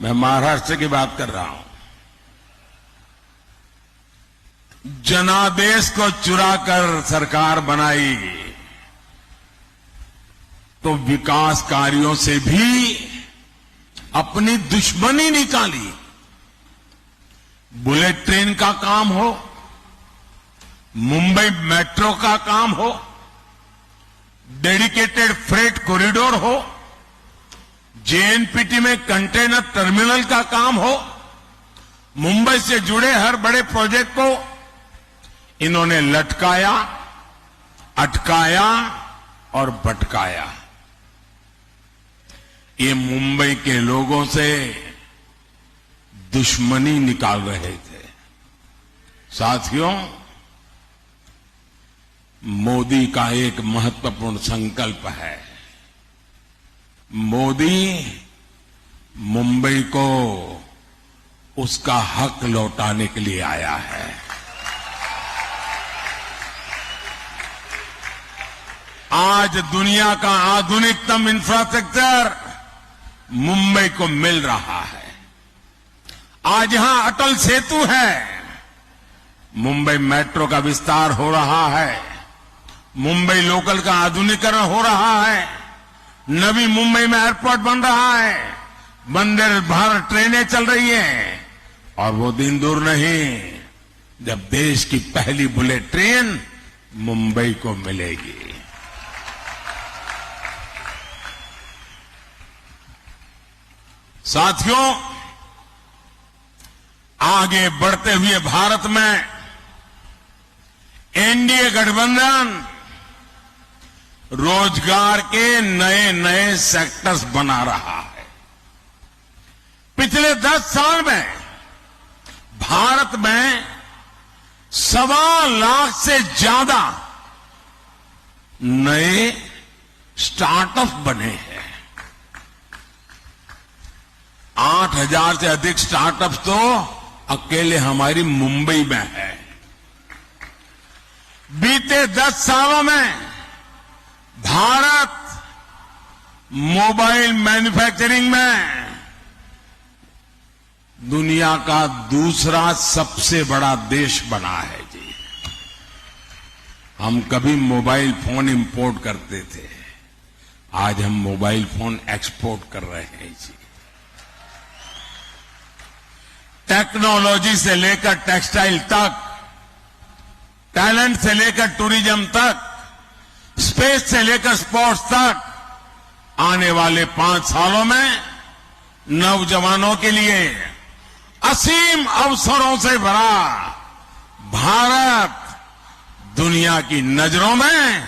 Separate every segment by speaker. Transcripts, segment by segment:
Speaker 1: मैं महाराष्ट्र की बात कर रहा हूं। जनादेश को चुराकर सरकार बनाई तो विकास कार्यों से भी अपनी दुश्मनी निकाली। बुलेट ट्रेन का काम हो, मुंबई मेट्रो का काम हो, डेडिकेटेड फ्रेट कॉरिडोर हो, जेएनपीटी में कंटेनर टर्मिनल का काम हो, मुंबई से जुड़े हर बड़े प्रोजेक्ट को इन्होंने लटकाया, अटकाया और भटकाया। ये मुंबई के लोगों से दुश्मनी निकाल रहे थे। साथियों, मोदी का एक महत्वपूर्ण संकल्प है। मोदी मुंबई को उसका हक लौटाने के लिए आया है। आज दुनिया का आधुनिकतम इंफ्रास्ट्रक्चर मुंबई को मिल रहा है। आज यहां अटल सेतु है, मुंबई मेट्रो का विस्तार हो रहा है, मुंबई लोकल का आधुनिकीकरण हो रहा है, नवी मुंबई में एयरपोर्ट बन रहा है, वंदे भारत ट्रेनें चल रही हैं और वो दिन दूर नहीं जब देश की पहली बुलेट ट्रेन मुंबई को मिलेगी। साथियों, आगे बढ़ते हुए भारत में एनडीए गठबंधन रोजगार के नए नए सेक्टर्स बना रहा है। पिछले 10 साल में भारत में 1.25 लाख से ज्यादा नए स्टार्टअप बने हैं। 8,000 से अधिक स्टार्टअप्स तो अकेले हमारी मुंबई में है। बीते 10 सालों में भारत मोबाइल मैन्युफैक्चरिंग में दुनिया का दूसरा सबसे बड़ा देश बना है जी। हम कभी मोबाइल फोन इंपोर्ट करते थे, आज हम मोबाइल फोन एक्सपोर्ट कर रहे हैं जी। टेक्नोलॉजी से लेकर टेक्सटाइल तक, टैलेंट से लेकर टूरिज्म तक, स्पेस से लेकर स्पोर्ट्स तक, आने वाले 5 सालों में नौजवानों के लिए असीम अवसरों से भरा भारत दुनिया की नजरों में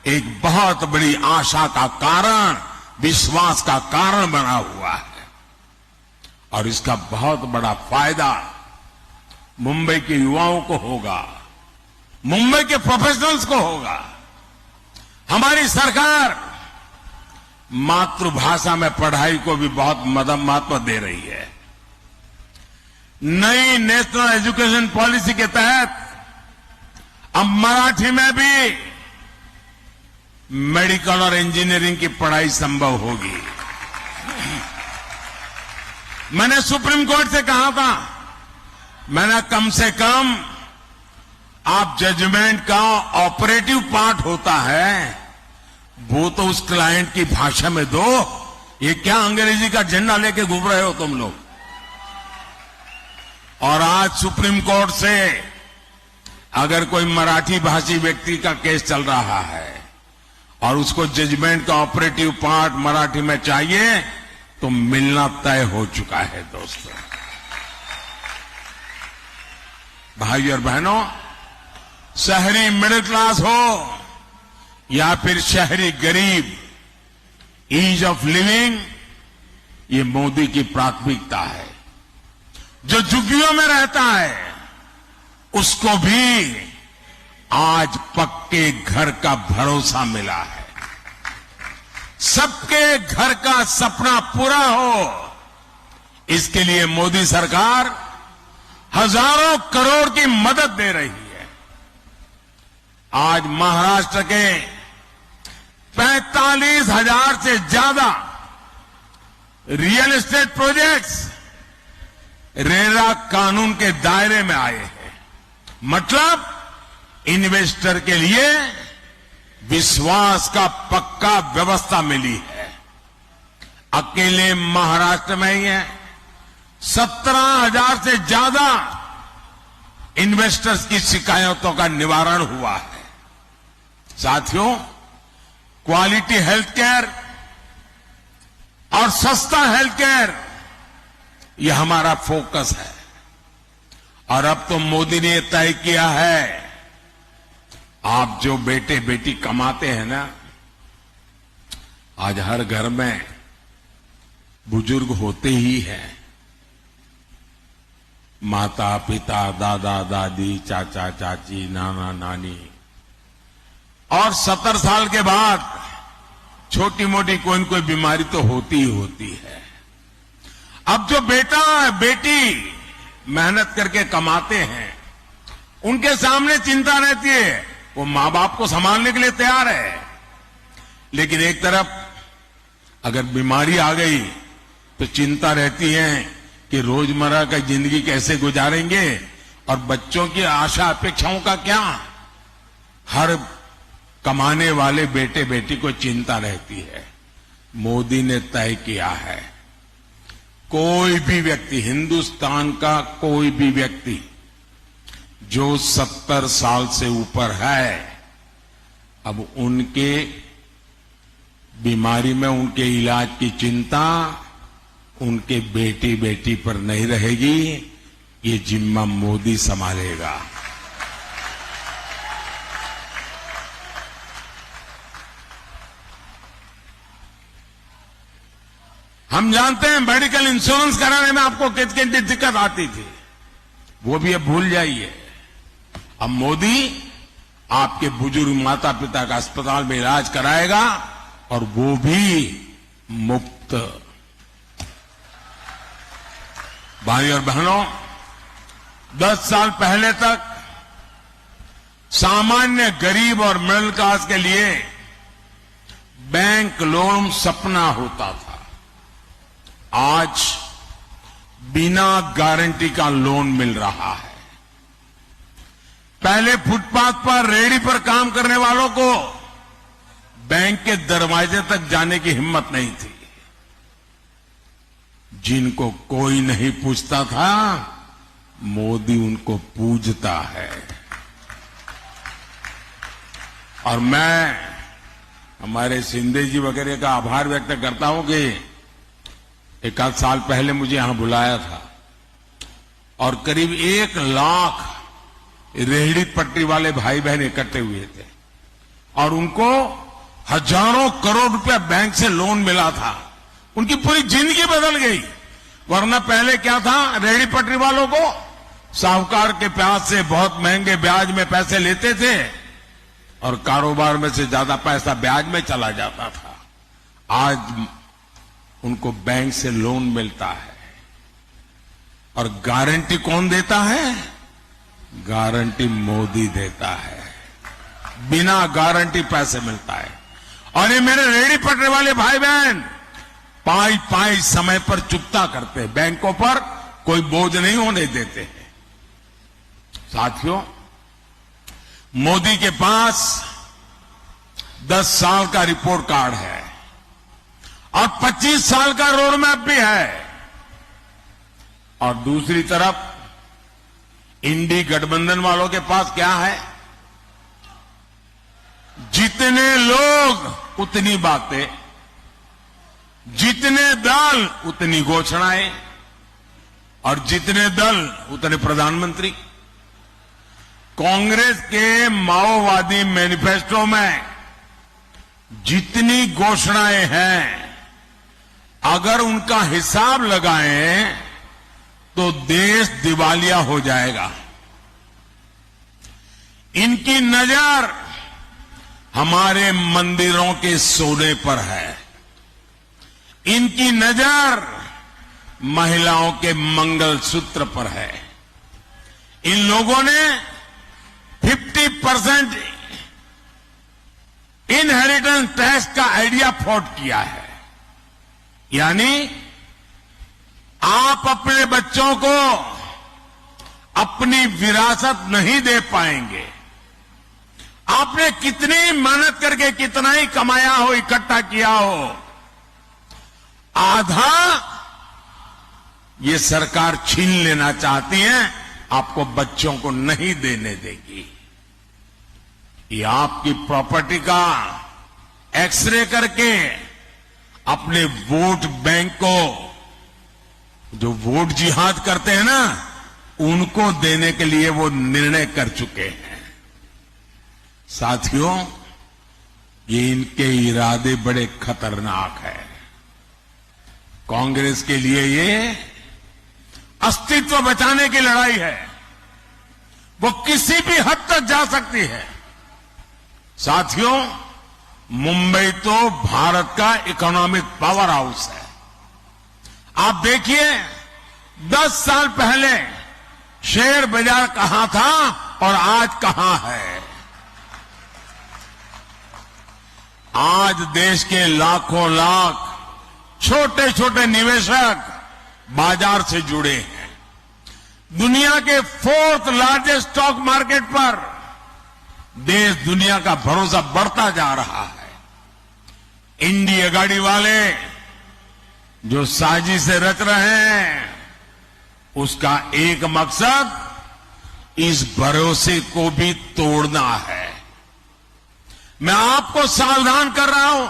Speaker 1: एक बहुत बड़ी आशा का कारण, विश्वास का कारण बना हुआ है। और इसका बहुत बड़ा फायदा मुंबई के युवाओं को होगा, मुंबई के प्रोफेशनल्स को होगा। हमारी सरकार मातृभाषा में पढ़ाई को भी बहुत महत्व दे रही है। नई नेशनल एजुकेशन पॉलिसी के तहत अब मराठी में भी मेडिकल और इंजीनियरिंग की पढ़ाई संभव होगी। मैंने सुप्रीम कोर्ट से कहा था, मैंने कम से कम आप जजमेंट का ऑपरेटिव पार्ट होता है वो तो उस क्लाइंट की भाषा में दो। ये क्या अंग्रेजी का झंडा लेके घूम रहे हो तुम लोग। और आज सुप्रीम कोर्ट से अगर कोई मराठी भाषी व्यक्ति का केस चल रहा है और उसको जजमेंट का ऑपरेटिव पार्ट मराठी में चाहिए तो मिलना तय हो चुका है। दोस्तों, भाई और बहनों, शहरी मिडिल क्लास हो या फिर शहरी गरीब, ईज ऑफ लिविंग ये मोदी की प्राथमिकता है। जो झुग्गियों में रहता है उसको भी आज पक्के घर का भरोसा मिला है। सबके घर का सपना पूरा हो, इसके लिए मोदी सरकार हजारों करोड़ की मदद दे रही है। आज महाराष्ट्र के 45,000 से ज्यादा रियल एस्टेट प्रोजेक्ट्स रेरा कानून के दायरे में आए हैं। मतलब इन्वेस्टर के लिए विश्वास का पक्का व्यवस्था मिली है। अकेले महाराष्ट्र में ही है 17,000 से ज्यादा इन्वेस्टर्स की शिकायतों का निवारण हुआ है। साथियों, क्वालिटी हेल्थ केयर और सस्ता हेल्थ केयर यह हमारा फोकस है। और अब तो मोदी ने तय किया है, आप जो बेटे बेटी कमाते हैं ना, आज हर घर में बुजुर्ग होते ही हैं। माता पिता, दादा दादी, चाचा चाची, नाना नानी, और 70 साल के बाद छोटी मोटी कोई न कोई बीमारी तो होती ही होती है। अब जो बेटा बेटी मेहनत करके कमाते हैं, उनके सामने चिंता रहती है, वो मां बाप को संभालने के लिए तैयार है, लेकिन एक तरफ अगर बीमारी आ गई तो चिंता रहती है कि रोजमर्रा का जिंदगी कैसे गुजारेंगे और बच्चों की आशा अपेक्षाओं का क्या। हर कमाने वाले बेटे बेटी को चिंता रहती है। मोदी ने तय किया है, कोई भी व्यक्ति, हिंदुस्तान का कोई भी व्यक्ति जो 70 साल से ऊपर है, अब उनके बीमारी में उनके इलाज की चिंता उनके बेटी बेटी पर नहीं रहेगी। ये जिम्मा मोदी संभालेगा। हम जानते हैं मेडिकल इंश्योरेंस कराने में आपको कितनी दिक्कत आती थी, वो भी अब भूल जाइए। अब मोदी आपके बुजुर्ग माता पिता का अस्पताल में इलाज कराएगा और वो भी मुफ्त। भाई और बहनों, 10 साल पहले तक सामान्य गरीब और मिडिल क्लास के लिए बैंक लोन सपना होता था। आज बिना गारंटी का लोन मिल रहा है। पहले फुटपाथ पर, रेहड़ी पर काम करने वालों को बैंक के दरवाजे तक जाने की हिम्मत नहीं थी। जिनको कोई नहीं पूछता था, मोदी उनको पूजता है। और मैं हमारे शिंदे जी वगैरह का आभार व्यक्त करता हूं कि एक आध साल पहले मुझे यहां बुलाया था और करीब 1 लाख रेहड़ी पटरी वाले भाई बहन इकट्ठे हुए थे और उनको हजारों करोड़ रुपया बैंक से लोन मिला था। उनकी पूरी जिंदगी बदल गई। वरना पहले क्या था, रेहड़ी पटरी वालों को साहूकार के प्याज से बहुत महंगे ब्याज में पैसे लेते थे और कारोबार में से ज्यादा पैसा ब्याज में चला जाता था। आज उनको बैंक से लोन मिलता है। और गारंटी कौन देता है? गारंटी मोदी देता है। बिना गारंटी पैसे मिलता है। और ये मेरे रेहड़ी पटरी वाले भाई बहन पाई पाई समय पर चुकता करते हैं, बैंकों पर कोई बोझ नहीं होने देते हैं। साथियों, मोदी के पास 10 साल का रिपोर्ट कार्ड है और 25 साल का रोड मैप भी है। और दूसरी तरफ इंडी गठबंधन वालों के पास क्या है? जितने लोग उतनी बातें, जितने दल उतनी घोषणाएं और जितने दल उतने प्रधानमंत्री। कांग्रेस के माओवादी मैनिफेस्टो में जितनी घोषणाएं हैं, अगर उनका हिसाब लगाएं तो देश दिवालिया हो जाएगा। इनकी नजर हमारे मंदिरों के सोने पर है। इनकी नजर महिलाओं के मंगलसूत्र पर है। इन लोगों ने 50% इनहेरिटेंस टैक्स का आइडिया फ्लॉट किया है। यानी आप आप अपने बच्चों को अपनी विरासत नहीं दे पाएंगे। आपने कितनी मेहनत करके कितना ही कमाया हो, इकट्ठा किया हो, आधा ये सरकार छीन लेना चाहती है, आपको बच्चों को नहीं देने देगी। ये आपकी प्रॉपर्टी का एक्सरे करके अपने वोट बैंक को, जो वोट जिहाद करते हैं ना, उनको देने के लिए वो निर्णय कर चुके हैं। साथियों, ये इनके इरादे बड़े खतरनाक हैं। कांग्रेस के लिए ये अस्तित्व बचाने की लड़ाई है। वो किसी भी हद तक जा सकती है। साथियों, मुंबई तो भारत का इकोनॉमिक पावर हाउस है। आप देखिए, 10 साल पहले शेयर बाजार कहां था और आज कहां है। आज देश के लाखों लाख छोटे छोटे निवेशक बाजार से जुड़े हैं। दुनिया के 4th लार्जेस्ट स्टॉक मार्केट पर देश दुनिया का भरोसा बढ़ता जा रहा है। इंडिया गाड़ी वाले जो साजिश से रच रहे हैं, उसका एक मकसद इस भरोसे को भी तोड़ना है। मैं आपको सावधान कर रहा हूं,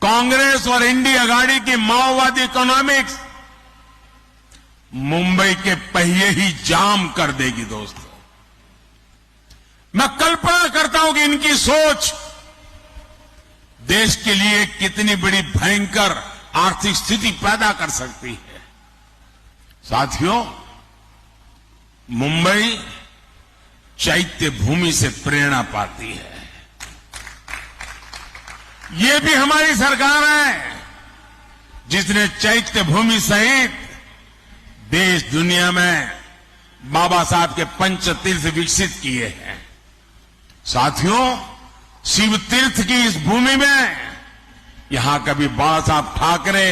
Speaker 1: कांग्रेस और इंडिया गाड़ी की माओवादी इकोनॉमिक्स मुंबई के पहिए ही जाम कर देगी। दोस्तों, मैं कल्पना करता हूं कि इनकी सोच देश के लिए कितनी बड़ी भयंकर आर्थिक स्थिति पैदा कर सकती है। साथियों, मुंबई चैत्य भूमि से प्रेरणा पाती है। ये भी हमारी सरकार है जिसने चैत्य भूमि सहित देश दुनिया में बाबा साहब के पंचतीर्थ विकसित किए हैं। साथियों, शिव तीर्थ की इस भूमि में यहां कभी बाबा साहब ठाकरे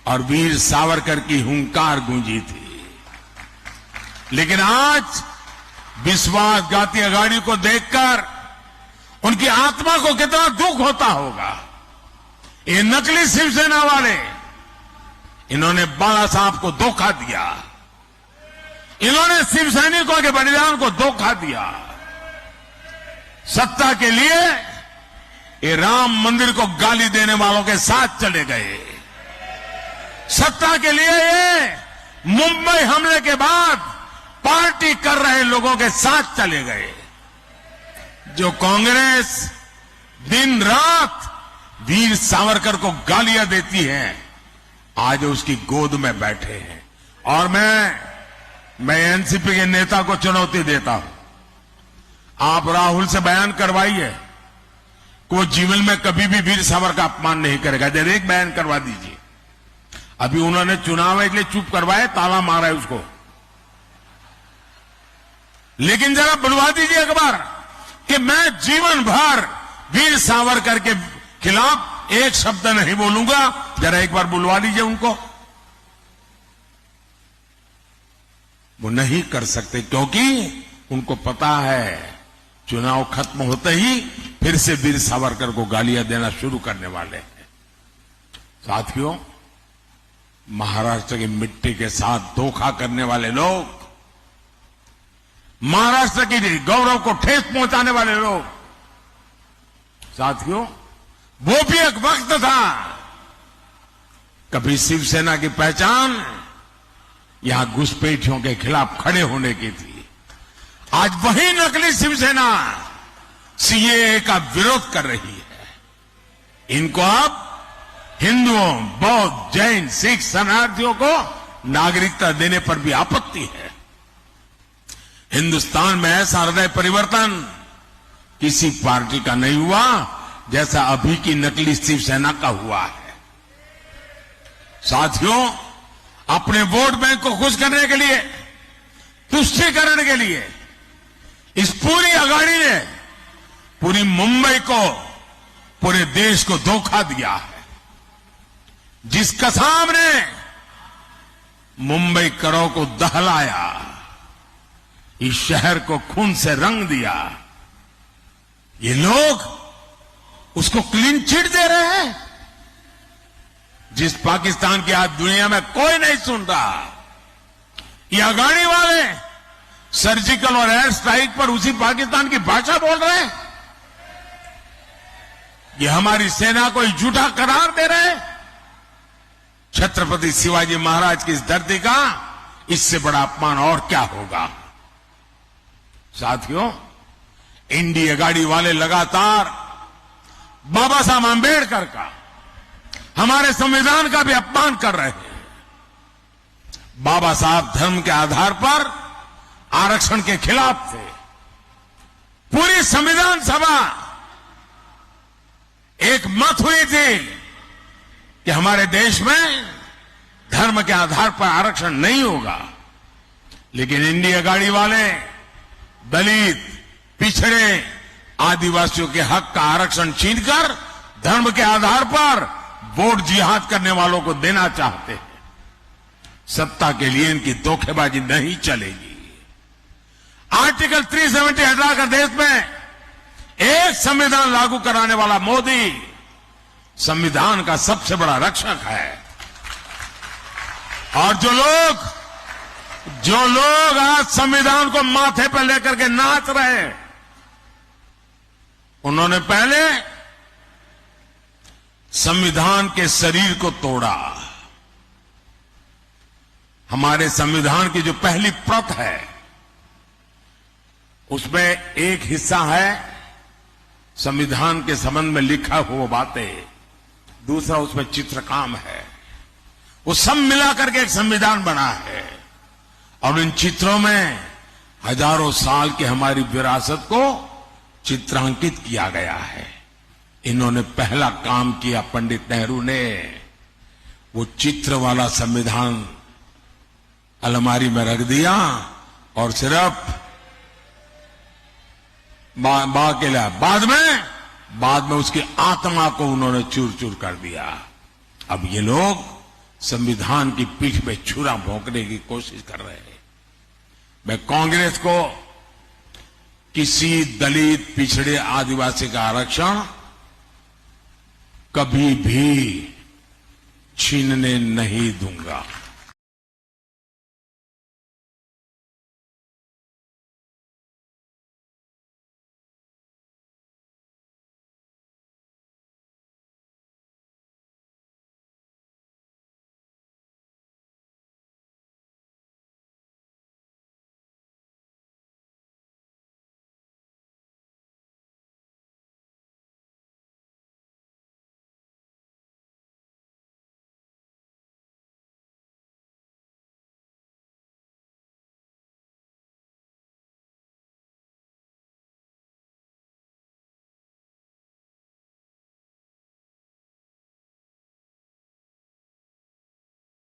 Speaker 1: और वीर सावरकर की हुंकार गूंजी थी। लेकिन आज विश्वासघाती अघाड़ी को देखकर उनकी आत्मा को कितना दुख होता होगा। ये नकली शिवसेना वाले, इन्होंने बाला साहब को धोखा दिया। इन्होंने शिव सैनिकों के बलिदान को धोखा दिया। सत्ता के लिए ये राम मंदिर को गाली देने वालों के साथ चले गए। सत्ता के लिए ये मुंबई हमले के बाद पार्टी कर रहे लोगों के साथ चले गए। जो कांग्रेस दिन रात वीर सावरकर को गालियां देती है, आज उसकी गोद में बैठे हैं। और मैं एनसीपी के नेता को चुनौती देता हूं, आप राहुल से बयान करवाइए कि वो जीवन में कभी भी वीर सावरकर का अपमान नहीं करेगा। जरा एक बयान करवा दीजिए। अभी उन्होंने चुनाव है इसलिए चुप करवाए, ताला मारा है उसको, लेकिन जरा बुलवा दीजिए एक बार कि मैं जीवन भर वीर सावरकर के खिलाफ एक शब्द नहीं बोलूंगा। जरा एक बार बुलवा लीजिए उनको। वो नहीं कर सकते क्योंकि उनको पता है चुनाव खत्म होते ही फिर से वीर सावरकर को गालियां देना शुरू करने वाले हैं। साथियों, महाराष्ट्र की मिट्टी के साथ धोखा करने वाले लोग, महाराष्ट्र की गौरव को ठेस पहुंचाने वाले लोग, साथियों, वो भी एक वक्त था कभी शिवसेना की पहचान यहां घुसपैठियों के खिलाफ खड़े होने की थी। आज वही नकली शिवसेना सीएए का विरोध कर रही है। इनको अब हिंदुओं, बौद्ध, जैन, सिख शरणार्थियों को नागरिकता देने पर भी आपत्ति है। हिंदुस्तान में ऐसा हृदय परिवर्तन किसी पार्टी का नहीं हुआ जैसा अभी की नकली शिवसेना का हुआ है। साथियों, अपने वोट बैंक को खुश करने के लिए, तुष्टीकरण के लिए इस पूरी अघाड़ी ने पूरी मुंबई को, पूरे देश को धोखा दिया है। जिस कसाब ने मुंबई करों को दहलाया, इस शहर को खून से रंग दिया, ये लोग उसको क्लीन चिट दे रहे हैं, जिस पाकिस्तान की आज दुनिया में कोई नहीं सुन रहा। ये अगाड़ी वाले सर्जिकल और एयर स्ट्राइक पर उसी पाकिस्तान की भाषा बोल रहे हैं। ये हमारी सेना को झूठा करार दे रहे हैं। छत्रपति शिवाजी महाराज की इस धरती का इससे बड़ा अपमान और क्या होगा। साथियों, इंडिया गाड़ी वाले लगातार बाबा साहब आंबेडकर का, हमारे संविधान का भी अपमान कर रहे हैं। बाबा साहब धर्म के आधार पर आरक्षण के खिलाफ थे। पूरी संविधान सभा एक मत हुई थी कि हमारे देश में धर्म के आधार पर आरक्षण नहीं होगा, लेकिन इंडिया गाड़ी वाले दलित, पिछड़े, आदिवासियों के हक का आरक्षण छीनकर धर्म के आधार पर वोट जिहाद करने वालों को देना चाहते हैं। सत्ता के लिए इनकी धोखेबाजी नहीं चलेगी। आर्टिकल 370 हटाकर देश में एक संविधान लागू कराने वाला मोदी संविधान का सबसे बड़ा रक्षक है। और जो लोग आज संविधान को माथे पर लेकर के नाच रहे हैं, उन्होंने पहले संविधान के शरीर को तोड़ा। हमारे संविधान की जो पहली प्रत है, उसमें एक हिस्सा है संविधान के संबंध में लिखा हुआ बातें, दूसरा उसमें चित्रकाम है। वो सब मिलाकर के एक संविधान बना है और इन चित्रों में हजारों साल की हमारी विरासत को चित्रांकित किया गया है। इन्होंने पहला काम किया, पंडित नेहरू ने वो चित्र वाला संविधान अलमारी में रख दिया और सिर्फ बाद में उसकी आत्मा को उन्होंने चूर चूर कर दिया। अब ये लोग संविधान की पीठ पे छुरा भोंकने की कोशिश कर रहे हैं। मैं कांग्रेस को किसी दलित, पिछड़े, आदिवासी का आरक्षण कभी भी छीनने नहीं दूंगा।